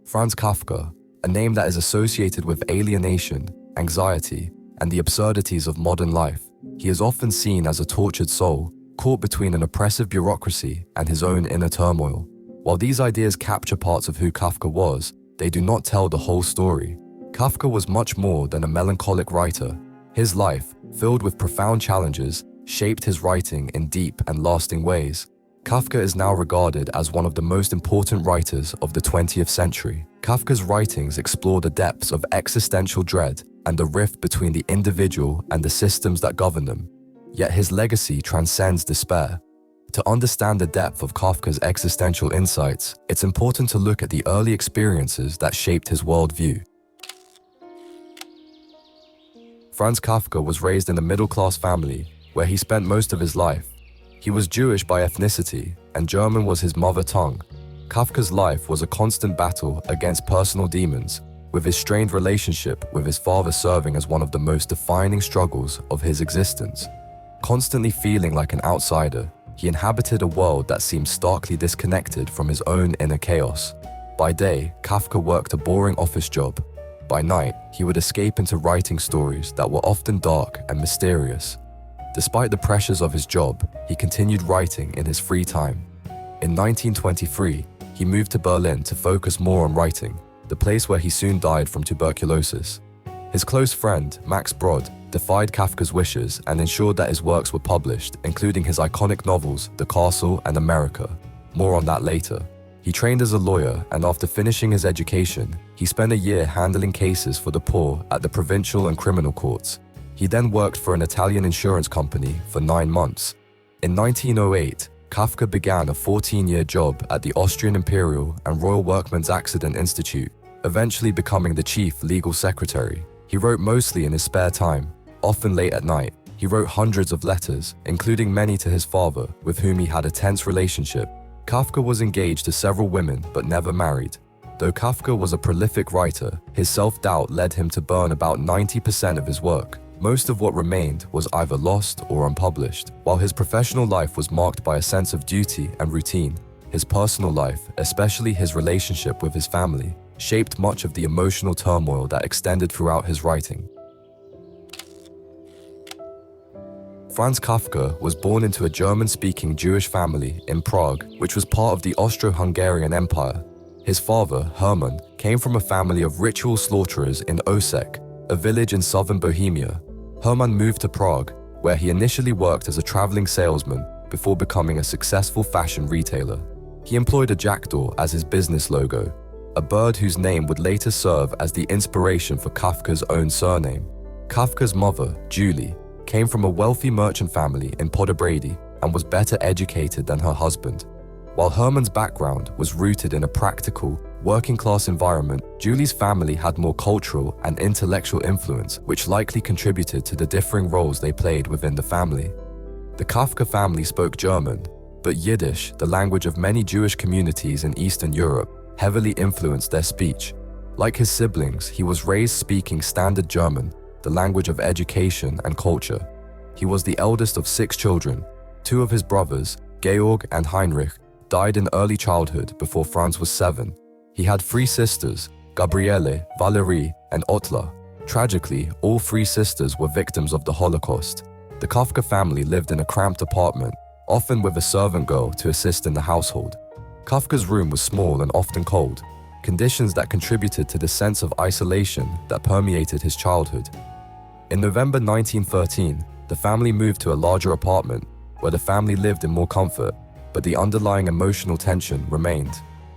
Franz Kafka, a name that is associated with alienation, anxiety, and the absurdities of modern life. He is often seen as a tortured soul, caught between an oppressive bureaucracy and his own inner turmoil. While these ideas capture parts of who Kafka was, they do not tell the whole story. Kafka was much more than a melancholic writer. His life, filled with profound challenges, shaped his writing in deep and lasting ways. Kafka is now regarded as one of the most important writers of the 20th century. Kafka's writings explore the depths of existential dread and the rift between the individual and the systems that govern them. Yet his legacy transcends despair. To understand the depth of Kafka's existential insights, it's important to look at the early experiences that shaped his worldview. Franz Kafka was raised in a middle-class family where he spent most of his life. He was Jewish by ethnicity, and German was his mother tongue. Kafka's life was a constant battle against personal demons, with his strained relationship with his father serving as one of the most defining struggles of his existence. Constantly feeling like an outsider, he inhabited a world that seemed starkly disconnected from his own inner chaos. By day, Kafka worked a boring office job. By night, he would escape into writing stories that were often dark and mysterious. Despite the pressures of his job, he continued writing in his free time. In 1923, he moved to Berlin to focus more on writing, the place where he soon died from tuberculosis. His close friend, Max Brod, defied Kafka's wishes and ensured that his works were published, including his iconic novels, The Castle and America. More on that later. He trained as a lawyer, and after finishing his education, he spent a year handling cases for the poor at the provincial and criminal courts. He then worked for an Italian insurance company for 9 months. In 1908, Kafka began a 14-year job at the Austrian Imperial and Royal Workmen's Accident Institute, eventually becoming the chief legal secretary. He wrote mostly in his spare time, often late at night. He wrote hundreds of letters, including many to his father, with whom he had a tense relationship. Kafka was engaged to several women but never married. Though Kafka was a prolific writer, his self-doubt led him to burn about 90% of his work. Most of what remained was either lost or unpublished. While his professional life was marked by a sense of duty and routine, his personal life, especially his relationship with his family, shaped much of the emotional turmoil that extended throughout his writing. Franz Kafka was born into a German-speaking Jewish family in Prague, which was part of the Austro-Hungarian Empire. His father, Hermann, came from a family of ritual slaughterers in Osek, a village in southern Bohemia. Hermann moved to Prague, where he initially worked as a traveling salesman before becoming a successful fashion retailer. He employed a jackdaw as his business logo, a bird whose name would later serve as the inspiration for Kafka's own surname. Kafka's mother, Julie, came from a wealthy merchant family in Podebrady and was better educated than her husband. While Hermann's background was rooted in a practical, working-class environment, Julie's family had more cultural and intellectual influence, which likely contributed to the differing roles they played within the family. The Kafka family spoke German, but Yiddish, the language of many Jewish communities in Eastern Europe, heavily influenced their speech. Like his siblings, he was raised speaking Standard German, the language of education and culture. He was the eldest of 6 children. 2 of his brothers, Georg and Heinrich, died in early childhood before Franz was 7. He had 3 sisters, Gabriele, Valerie, and Otla. Tragically, all 3 sisters were victims of the Holocaust. The Kafka family lived in a cramped apartment, often with a servant girl to assist in the household. Kafka's room was small and often cold, conditions that contributed to the sense of isolation that permeated his childhood. In November 1913, the family moved to a larger apartment, where the family lived in more comfort, but the underlying emotional tension remained.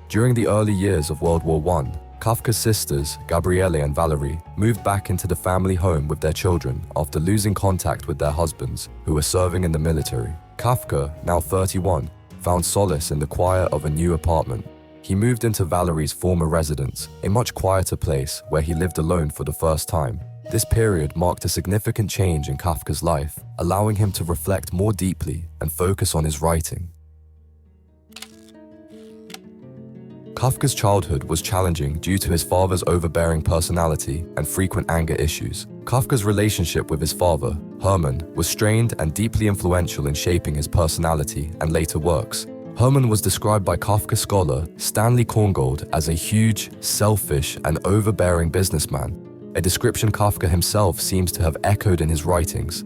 During the early years of World War I, Kafka's sisters, Gabriele and Valerie, moved back into the family home with their children after losing contact with their husbands, who were serving in the military. Kafka, now 31, found solace in the quiet of a new apartment. He moved into Valerie's former residence, a much quieter place where he lived alone for the first time. This period marked a significant change in Kafka's life, allowing him to reflect more deeply and focus on his writing. Kafka's childhood was challenging due to his father's overbearing personality and frequent anger issues. Kafka's relationship with his father, Hermann, was strained and deeply influential in shaping his personality and later works. Herman was described by Kafka scholar Stanley Korngold as a huge, selfish, and overbearing businessman, a description Kafka himself seems to have echoed in his writings.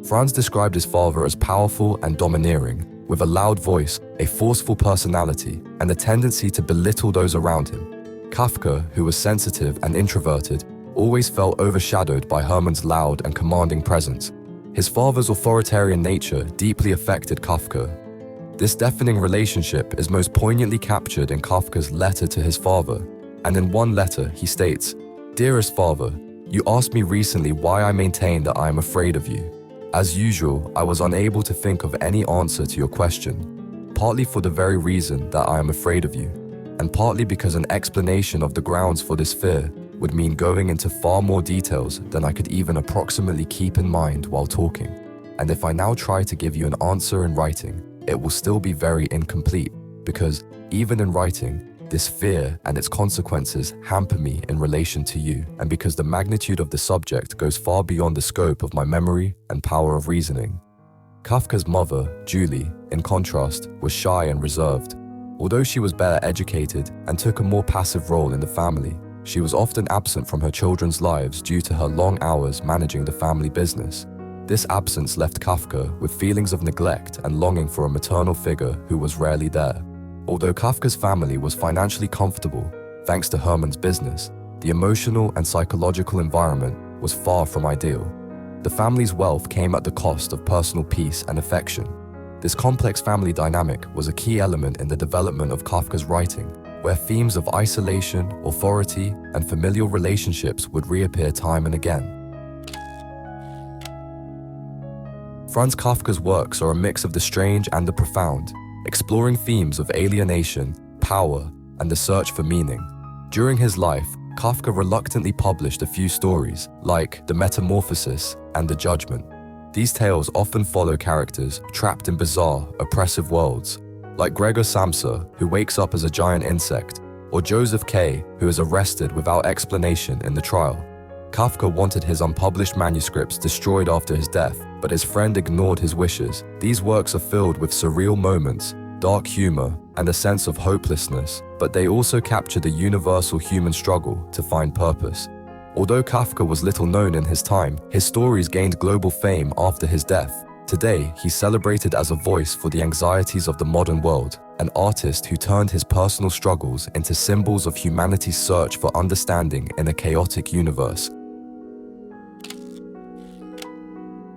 Franz described his father as powerful and domineering, with a loud voice, a forceful personality, and a tendency to belittle those around him. Kafka, who was sensitive and introverted, always felt overshadowed by Herman's loud and commanding presence. His father's authoritarian nature deeply affected Kafka. This deafening relationship is most poignantly captured in Kafka's letter to his father, and in one letter he states, "Dearest father, you asked me recently why I maintain that I am afraid of you. As usual, I was unable to think of any answer to your question, partly for the very reason that I am afraid of you, and partly because an explanation of the grounds for this fear would mean going into far more details than I could even approximately keep in mind while talking. And if I now try to give you an answer in writing, it will still be very incomplete, because even in writing, this fear and its consequences hamper me in relation to you, and because the magnitude of the subject goes far beyond the scope of my memory and power of reasoning." Kafka's mother, Julie, in contrast, was shy and reserved. Although she was better educated and took a more passive role in the family, she was often absent from her children's lives due to her long hours managing the family business. This absence left Kafka with feelings of neglect and longing for a maternal figure who was rarely there. Although Kafka's family was financially comfortable, thanks to Herman's business, the emotional and psychological environment was far from ideal. The family's wealth came at the cost of personal peace and affection. This complex family dynamic was a key element in the development of Kafka's writing, where themes of isolation, authority, and familial relationships would reappear time and again. Franz Kafka's works are a mix of the strange and the profound, exploring themes of alienation, power, and the search for meaning. During his life, Kafka reluctantly published a few stories, like The Metamorphosis and The Judgment. These tales often follow characters trapped in bizarre, oppressive worlds, like Gregor Samsa, who wakes up as a giant insect, or Joseph K., who is arrested without explanation in the trial. Kafka wanted his unpublished manuscripts destroyed after his death, but his friend ignored his wishes. These works are filled with surreal moments, dark humor, and a sense of hopelessness, but they also capture the universal human struggle to find purpose. Although Kafka was little known in his time, his stories gained global fame after his death. Today, he's celebrated as a voice for the anxieties of the modern world, an artist who turned his personal struggles into symbols of humanity's search for understanding in a chaotic universe.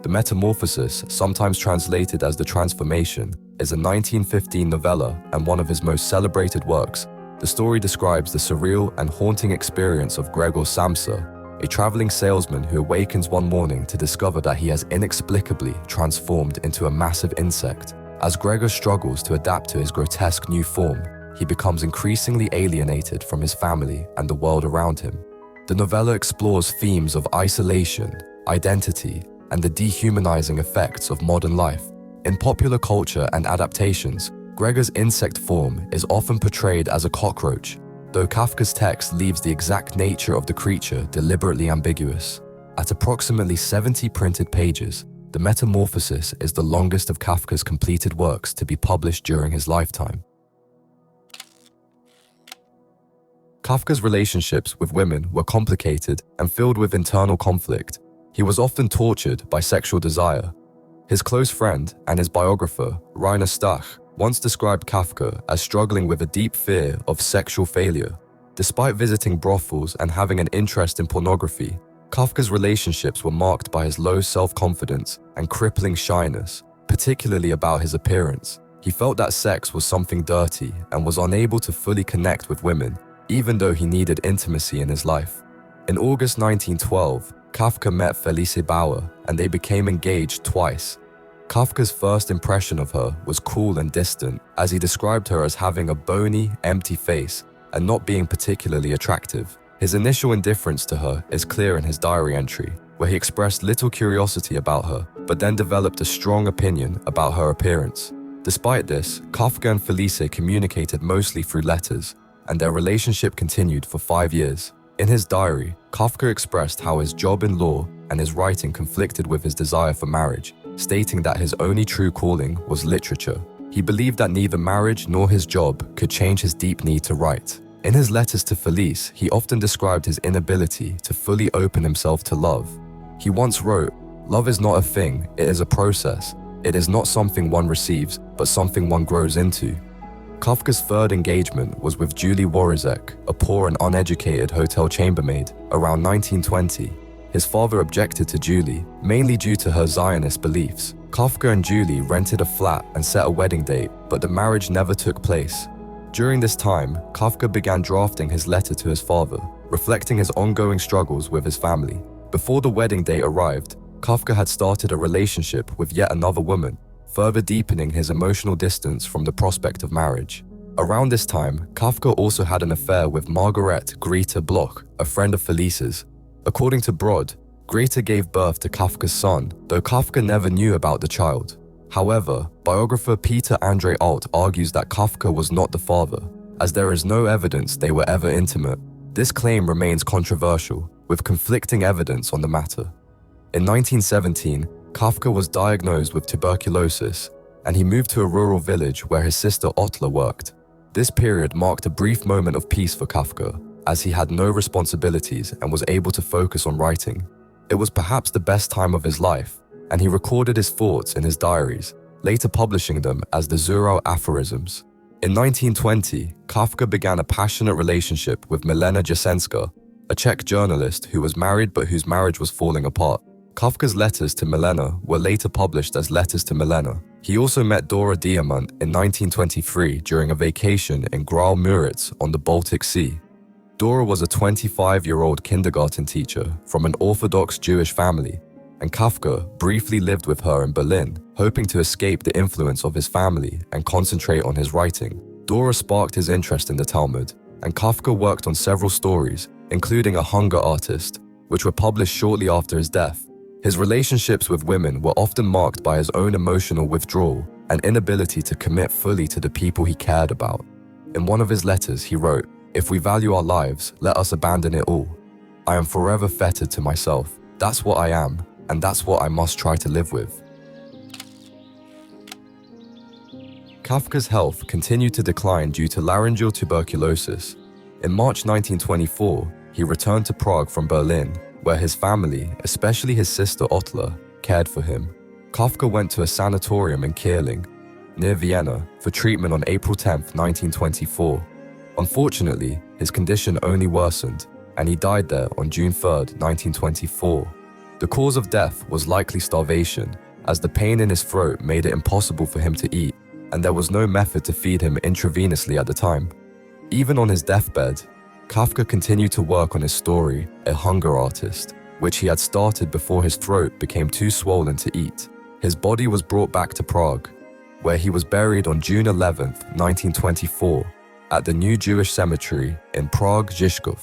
The Metamorphosis, sometimes translated as The Transformation, is a 1915 novella and one of his most celebrated works. The story describes the surreal and haunting experience of Gregor Samsa, a traveling salesman who awakens one morning to discover that he has inexplicably transformed into a massive insect. As Gregor struggles to adapt to his grotesque new form, he becomes increasingly alienated from his family and the world around him. The novella explores themes of isolation, identity, and the dehumanizing effects of modern life. In popular culture and adaptations, Gregor's insect form is often portrayed as a cockroach, though Kafka's text leaves the exact nature of the creature deliberately ambiguous. At approximately 70 printed pages, The Metamorphosis is the longest of Kafka's completed works to be published during his lifetime. Kafka's relationships with women were complicated and filled with internal conflict. He was often tortured by sexual desire. His close friend and his biographer, Rainer Stach, once described Kafka as struggling with a deep fear of sexual failure. Despite visiting brothels and having an interest in pornography, Kafka's relationships were marked by his low self-confidence and crippling shyness, particularly about his appearance. He felt that sex was something dirty and was unable to fully connect with women, even though he needed intimacy in his life. In August 1912, Kafka met Felice Bauer, and they became engaged twice. Kafka's first impression of her was cool and distant, as he described her as having a bony, empty face and not being particularly attractive. His initial indifference to her is clear in his diary entry, where he expressed little curiosity about her, but then developed a strong opinion about her appearance. Despite this, Kafka and Felice communicated mostly through letters, and their relationship continued for 5 years. In his diary, Kafka expressed how his job in law and his writing conflicted with his desire for marriage, stating that his only true calling was literature. He believed that neither marriage nor his job could change his deep need to write. In his letters to Felice, he often described his inability to fully open himself to love. He once wrote, "Love is not a thing, it is a process. It is not something one receives, but something one grows into." Kafka's third engagement was with Julie Warizek, a poor and uneducated hotel chambermaid, around 1920. His father objected to Julie, mainly due to her Zionist beliefs. Kafka and Julie rented a flat and set a wedding date, but the marriage never took place. During this time, Kafka began drafting his letter to his father, reflecting his ongoing struggles with his family. Before the wedding date arrived, Kafka had started a relationship with yet another woman, further deepening his emotional distance from the prospect of marriage. Around this time, Kafka also had an affair with Margaret Greta Bloch, a friend of Felice's. According to Brod, Greta gave birth to Kafka's son, though Kafka never knew about the child. However, biographer Peter Andre Alt argues that Kafka was not the father, as there is no evidence they were ever intimate. This claim remains controversial, with conflicting evidence on the matter. In 1917, Kafka was diagnosed with tuberculosis, and he moved to a rural village where his sister Otla worked. This period marked a brief moment of peace for Kafka, as he had no responsibilities and was able to focus on writing. It was perhaps the best time of his life, and he recorded his thoughts in his diaries, later publishing them as the Zurau Aphorisms. In 1920, Kafka began a passionate relationship with Milena Jasenska, a Czech journalist who was married but whose marriage was falling apart. Kafka's letters to Milena were later published as Letters to Milena. He also met Dora Diamant in 1923 during a vacation in Graal Müritz on the Baltic Sea. Dora was a 25-year-old kindergarten teacher from an Orthodox Jewish family, and Kafka briefly lived with her in Berlin, hoping to escape the influence of his family and concentrate on his writing. Dora sparked his interest in the Talmud, and Kafka worked on several stories, including A Hunger Artist, which were published shortly after his death. His relationships with women were often marked by his own emotional withdrawal and inability to commit fully to the people he cared about. In one of his letters, he wrote, "If we value our lives, let us abandon it all. I am forever fettered to myself. That's what I am, and that's what I must try to live with." Kafka's health continued to decline due to laryngeal tuberculosis. In March 1924, he returned to Prague from Berlin, where his family, especially his sister Otla, cared for him. Kafka went to a sanatorium in Kierling, near Vienna, for treatment on April 10, 1924. Unfortunately, his condition only worsened, and he died there on June 3, 1924. The cause of death was likely starvation, as the pain in his throat made it impossible for him to eat, and there was no method to feed him intravenously at the time. Even on his deathbed, Kafka continued to work on his story, A Hunger Artist, which he had started before his throat became too swollen to eat. His body was brought back to Prague, where he was buried on June 11, 1924, at the New Jewish Cemetery in Prague-Žižkov.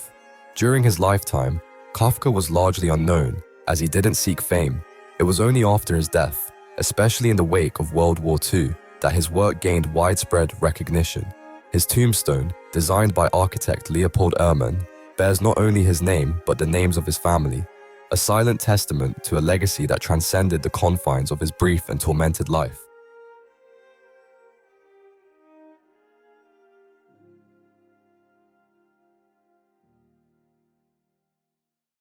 During his lifetime, Kafka was largely unknown, as he didn't seek fame. It was only after his death, especially in the wake of World War II, that his work gained widespread recognition. His tombstone, designed by architect Leopold Ehrman, bears not only his name but the names of his family, a silent testament to a legacy that transcended the confines of his brief and tormented life.